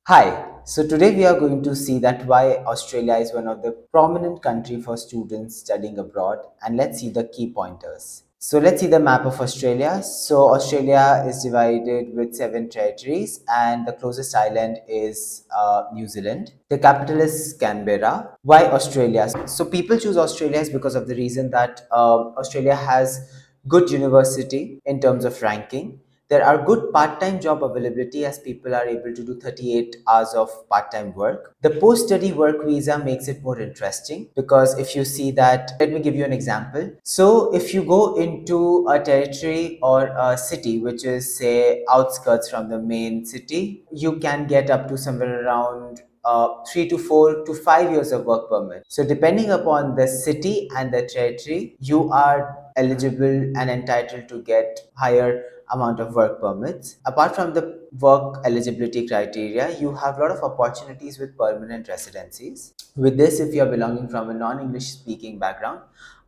Hi, so today we are going to see that why Australia is one of the prominent country for students studying abroad, and let's see the key pointers. So let's see the map of Australia. So Australia is divided with 7 territories and the closest island is New Zealand. The capital is Canberra. Why Australia? So people choose Australia is because of the reason that Australia has good university in terms of ranking. There are good part-time job availability as people are able to do 38 hours of part-time work. The post-study work visa makes it more interesting because if you see that, let me give you an example. So if you go into a territory or a city which is say outskirts from the main city, you can get up to somewhere around 3 to 4 to 5 years of work permit. So depending upon the city and the territory, you are eligible and entitled to get higher amount of work permits. Apart from the work eligibility criteria, you have a lot of opportunities with permanent residencies. With this, if you are belonging from a non-English speaking background,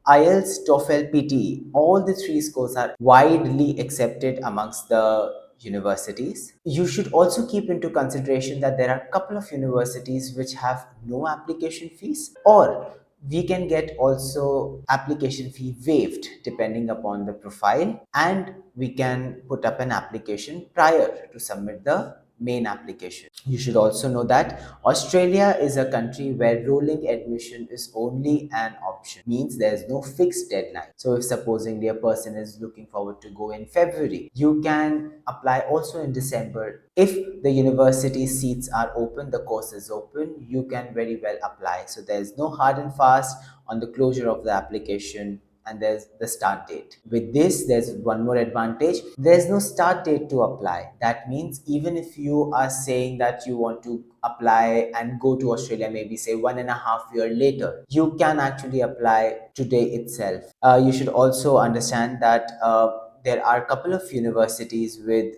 IELTS, TOEFL, PTE, all the three scores are widely accepted amongst the universities. You should also keep into consideration that there are a couple of universities which have no application fees, or we can get also application fee waived depending upon the profile, and we can put up an application prior to submit the main application. You should also know that Australia is a country where rolling admission is only an option, means there is no fixed deadline. So if supposingly a person is looking forward to go in February, you can apply also in December. If the university seats are open, the course is open, you can very well apply. So there is no hard and fast on the closure of the application, and there's the start date. With this, there's one more advantage. There's no start date to apply. That means even if you are saying that you want to apply and go to Australia, maybe say 1.5 year later, you can actually apply today itself. You should also understand that there are a couple of universities with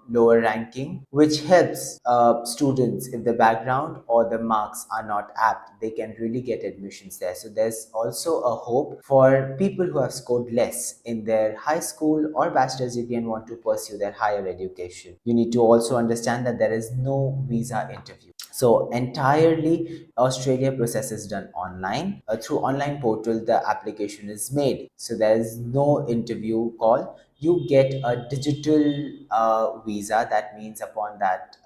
lower ranking, which helps students if the background or the marks are not apt, they can really get admissions there. So there's also a hope for people who have scored less in their high school or bachelor's degree and want to pursue their higher education. You need to also understand that there is no visa interview. So entirely Australia process is done online. Through online portal, the application is made. So there is no interview call. You get a digital visa. That means upon that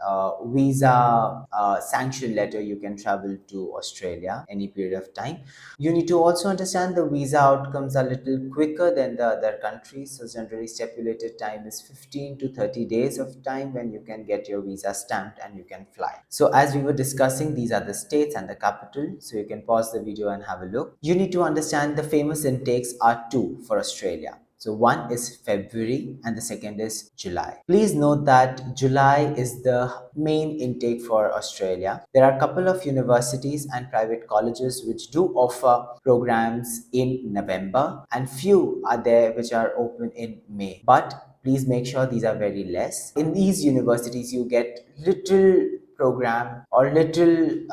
visa sanction letter, you can travel to Australia any period of time. You need to also understand the visa outcomes are a little quicker than the other countries. So generally stipulated time is 15 to 30 days of time when you can get your visa stamped and you can fly. So as we were discussing, these are the states and the capital. So you can pause the video and have a look. You need to understand the famous intakes are two for Australia. So one is February and the second is July. Please note that July is the main intake for Australia. There are a couple of universities and private colleges which do offer programs in November, and few are there which are open in May. But please make sure these are very less. In these universities, you get little program or little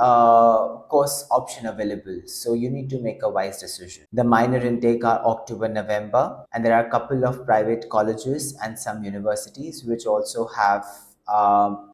course option available, so you need to make a wise decision. The minor intake are October, November, and there are a couple of private colleges and some universities which also have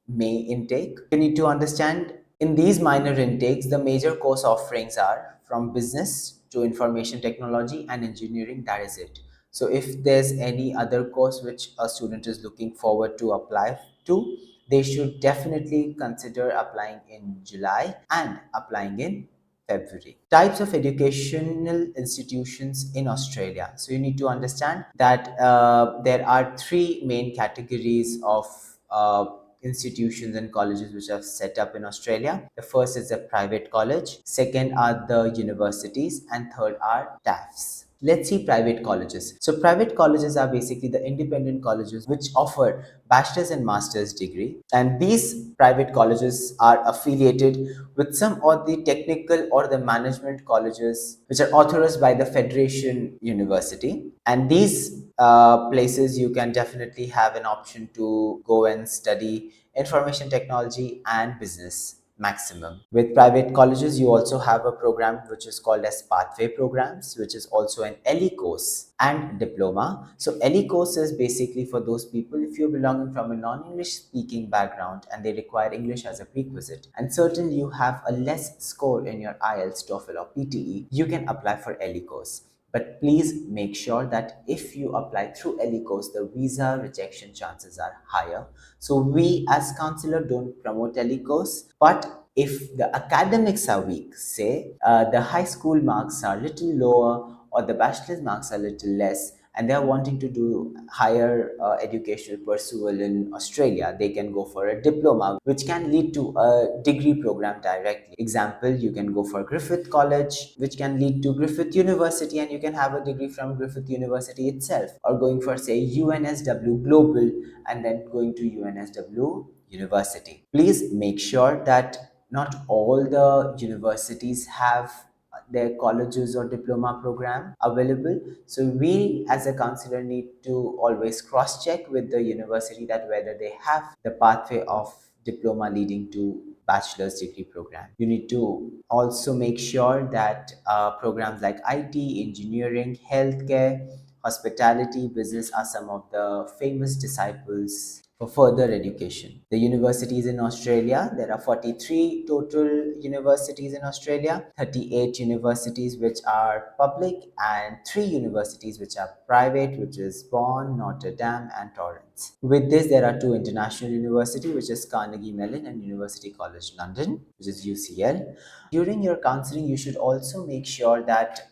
May intake. You need to understand in these minor intakes, the major course offerings are from business to information technology and engineering. That is it. So if there's any other course which a student is looking forward to apply to, they should definitely consider applying in July and applying in February. Types of educational institutions in Australia. So you need to understand that there are three main categories of institutions and colleges which are set up in Australia. The first is a private college, second are the universities, and third are TAFEs. Let's see private colleges. So private colleges are basically the independent colleges which offer bachelor's and master's degree, and these private colleges are affiliated with some of the technical or the management colleges which are authorized by the Federation University. And these places you can definitely have an option to go and study information technology and business maximum. With private colleges, you also have a program which is called as pathway programs, which is also an LE course and diploma. So LE course is basically for those people if you're belonging from a non-English speaking background and they require English as a prerequisite, and certainly you have a less score in your IELTS, TOEFL or PTE, you can apply for LE course. But please make sure that if you apply through LE course, the visa rejection chances are higher. So we as counselor don't promote LE course, but if the academics are weak, say the high school marks are little lower or the bachelor's marks are little less, and they are wanting to do higher educational pursuit in Australia, they can go for a diploma, which can lead to a degree program directly. Example, you can go for Griffith College, which can lead to Griffith University, and you can have a degree from Griffith University itself, or going for, say, UNSW Global and then going to UNSW University. Please make sure that not all the universities have their colleges or diploma program available. So we as a counselor need to always cross check with the university that whether they have the pathway of diploma leading to bachelor's degree program. You need to also make sure that programs like IT, engineering, healthcare, hospitality, business are some of the famous disciples for further education. The universities in Australia, there are 43 total universities in Australia, 38 universities which are public and 3 universities which are private, which is Bonn, Notre Dame and Torrance. With this, there are 2 international universities, which is Carnegie Mellon and University College London, which is UCL. During your counseling, you should also make sure that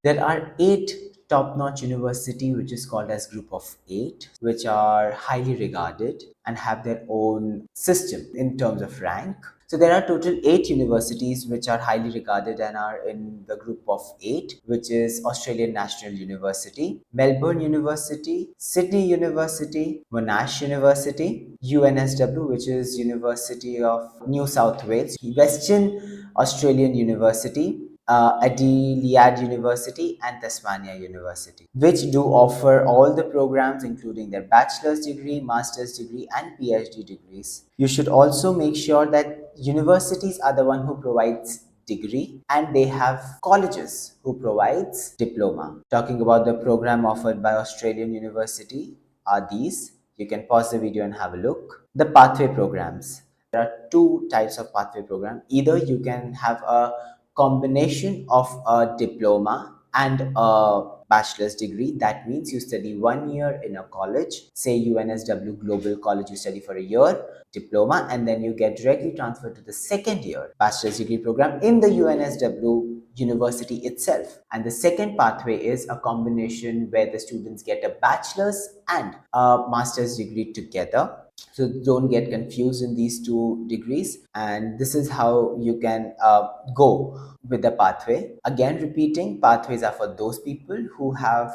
there are 8 top-notch university which is called as group of 8, which are highly regarded and have their own system in terms of rank. So there are total 8 universities which are highly regarded and are in the group of 8, which is Australian National University, Melbourne University, Sydney University, Monash University, UNSW, which is University of New South Wales, Western Australian University, Adelaide University and Tasmania University, which do offer all the programs including their bachelor's degree, master's degree and PhD degrees. You should also make sure that universities are the one who provides degree and they have colleges who provides diploma. Talking about the program offered by Australian University are these. You can pause the video and have a look. The pathway programs. There are 2 types of pathway program. Either you can have a combination of a diploma and a bachelor's degree. That means you study 1 year in a college, say UNSW Global College, you study for a year, diploma, and then you get directly transferred to the second year bachelor's degree program in the UNSW university itself. And the second pathway is a combination where the students get a bachelor's and a master's degree together. So don't get confused in these 2 degrees, and this is how you can go with the pathway. Again, repeating, pathways are for those people who have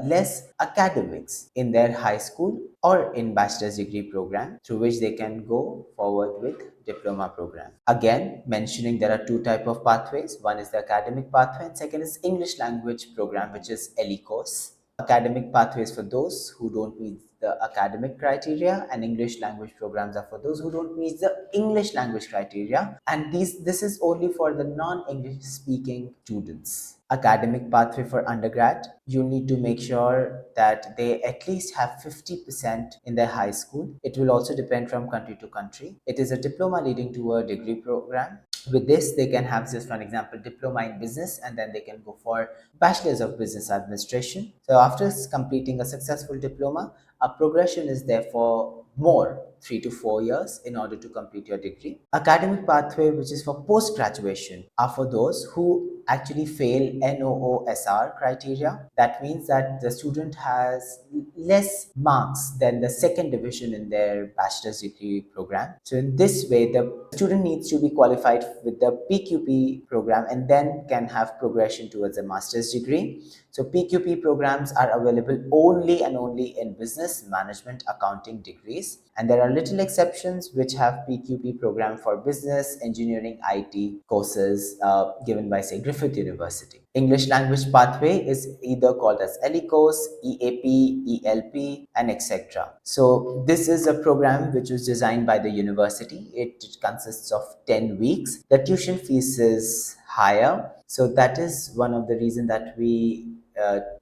less academics in their high school or in bachelor's degree program, through which they can go forward with diploma program. Again, mentioning there are 2 type of pathways. One is the academic pathway and second is English language program, which is LE course. Academic pathways for those who don't meet the academic criteria, and English language programs are for those who don't meet the English language criteria, and this is only for the non-English speaking students. Academic pathway for undergrad, you need to make sure that they at least have 50% in their high school. It will also depend from country to country. It is a diploma leading to a degree program. With this, they can have, just for an example, diploma in business, and then they can go for bachelor's of business administration. So after completing a successful diploma, a progression is there for more 3 to 4 years in order to complete your degree. Academic pathway, which is for post graduation, are for those who actually fail NOOSR criteria. That means that the student has less marks than the second division in their bachelor's degree program. So in this way, the student needs to be qualified with the PQP program and then can have progression towards a master's degree. So PQP programs are available only and only in business, management, accounting degrees. And there are little exceptions which have PQP program for business, engineering, IT courses given by, say, Griffith University. English language pathway is either called as ELICOS, EAP, ELP, and etc. So this is a program which was designed by the university. It consists of 10 weeks. The tuition fees is higher. So that is one of the reasons that we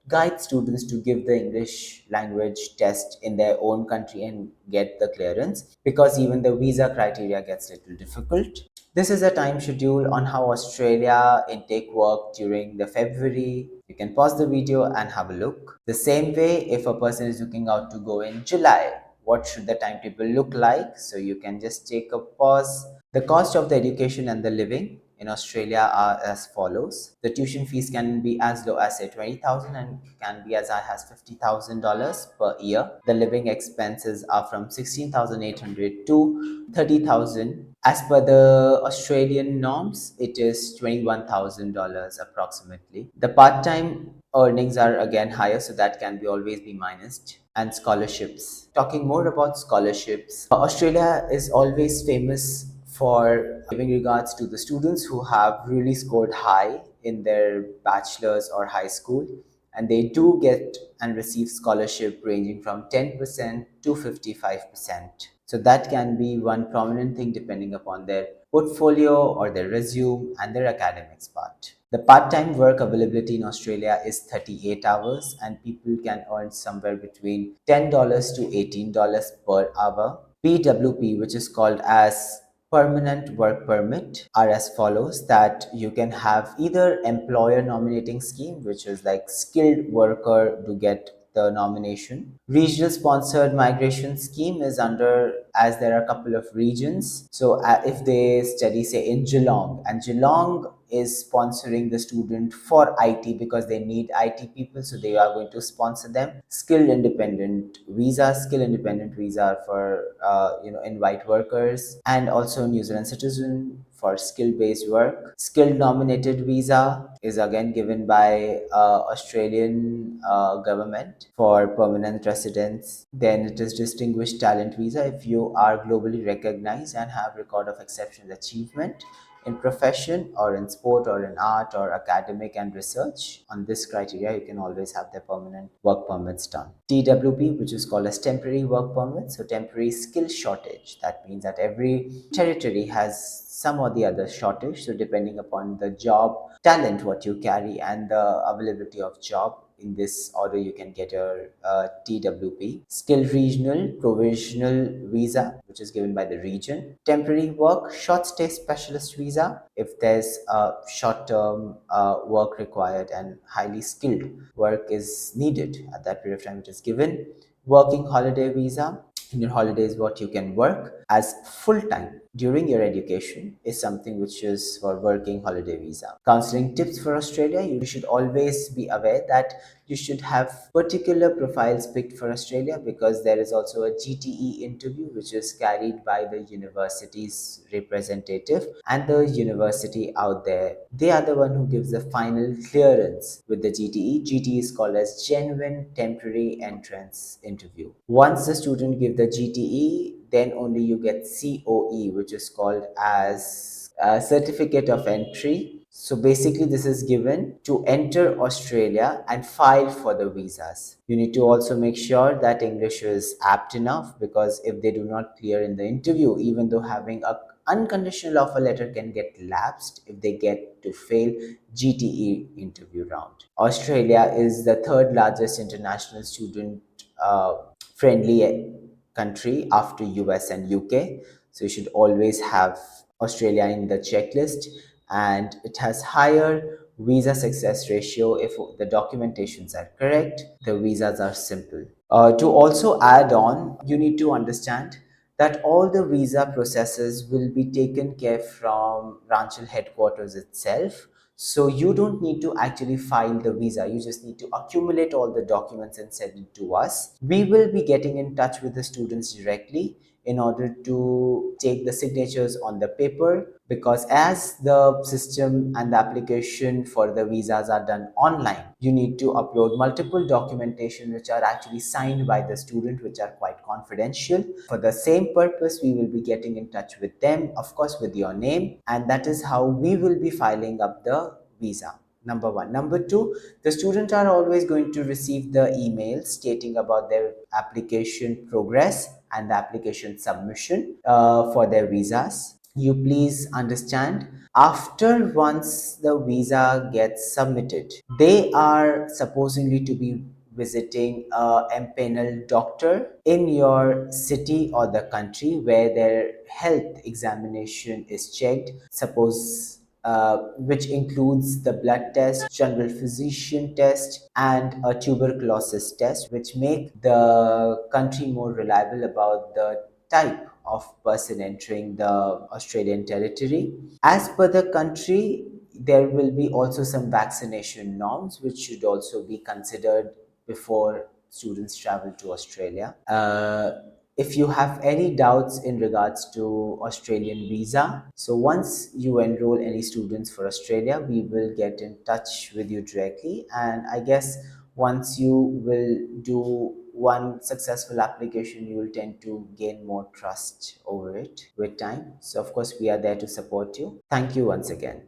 guide students to give the English language test in their own country and get the clearance, because even the visa criteria gets a little difficult. This is a time schedule on how Australia intake work during the February. You can pause the video and have a look. The same way, if a person is looking out to go in July, what should the timetable look like? So you can just take a pause. The cost of the education and the living in Australia are as follows. The tuition fees can be as low as, say, 20,000 and can be as high as $50,000 per year. The living expenses are from 16,800 to 30,000. As per the Australian norms, it is $21,000 approximately. The part-time earnings are again higher, so that can be always be minused. And scholarships. Talking more about scholarships, Australia is always famous for giving regards to the students who have really scored high in their bachelor's or high school, and they do get and receive scholarship ranging from 10% to 55%. So that can be one prominent thing depending upon their portfolio or their resume and their academics part. The part-time work availability in Australia is 38 hours, and people can earn somewhere between $10 to $18 per hour. PWP, which is called as permanent work permit, are as follows: that you can have either employer nominating scheme, which is like skilled worker to get the nomination. Regional sponsored migration scheme is under, as there are a couple of regions. So if they study, say, in Geelong, and Geelong is sponsoring the student for IT because they need IT people, so they are going to sponsor them. Skill independent visa for invite workers, and also New Zealand citizen for skill based work. Skilled nominated visa is again given by Australian government for permanent residents. Then it is distinguished talent visa if you are globally recognized and have record of exceptional achievement in profession or in sport or in art or academic and research. On this criteria, you can always have the permanent work permits done. TWP, which is called as temporary work permit, so temporary skill shortage. That means that every territory has some or the other shortage. So depending upon the job talent what you carry and the availability of job, in this order you can get your TWP. Skilled regional provisional visa, which is given by the region. Temporary work short stay specialist visa, if there's a short term work required and highly skilled work is needed at that period of time, it is given. Working holiday visa, in your holidays what you can work as full time during your education is something which is for working holiday visa. Counseling tips for Australia: you should always be aware that you should have particular profiles picked for Australia, because there is also a GTE interview which is carried by the university's representative, and the university out there, they are the one who gives the final clearance with the GTE. GTE is called as genuine temporary entrance interview. Once the student give the GTE, then only you get COE, which is called as a certificate of entry. So basically this is given to enter Australia and file for the visas. You need to also make sure that English is apt enough, because if they do not clear in the interview, even though having a unconditional offer letter can get lapsed if they get to fail GTE interview round. Australia is the third largest international student friendly country after US and UK. So you should always have Australia in the checklist, and it has higher visa success ratio if the documentations are correct, the visas are simple. To also add on, you need to understand that all the visa processes will be taken care from Ranchal headquarters itself. So you don't need to actually file the visa. You just need to accumulate all the documents and send it to us. We will be getting in touch with the students directly in order to take the signatures on the paper, because as the system and the application for the visas are done online, you need to upload multiple documentation which are actually signed by the student, which are quite confidential. For the same purpose, we will be getting in touch with them, of course with your name, and that is how we will be filing up the visa. Number one. Number two, the students are always going to receive the email stating about their application progress and the application submission for their visas. You please understand, after once the visa gets submitted, they are supposedly to be visiting a empaneled doctor in your city or the country where their health examination is checked. Suppose which includes the blood test, general physician test, and a tuberculosis test, which make the country more reliable about the type of person entering the Australian territory. As per the country, there will be also some vaccination norms which should also be considered before students travel to Australia. If you have any doubts in regards to Australian visa, so once you enroll any students for Australia, we will get in touch with you directly. And I guess once you will do one successful application, you will tend to gain more trust over it with time. So, of course, we are there to support you. Thank you once again.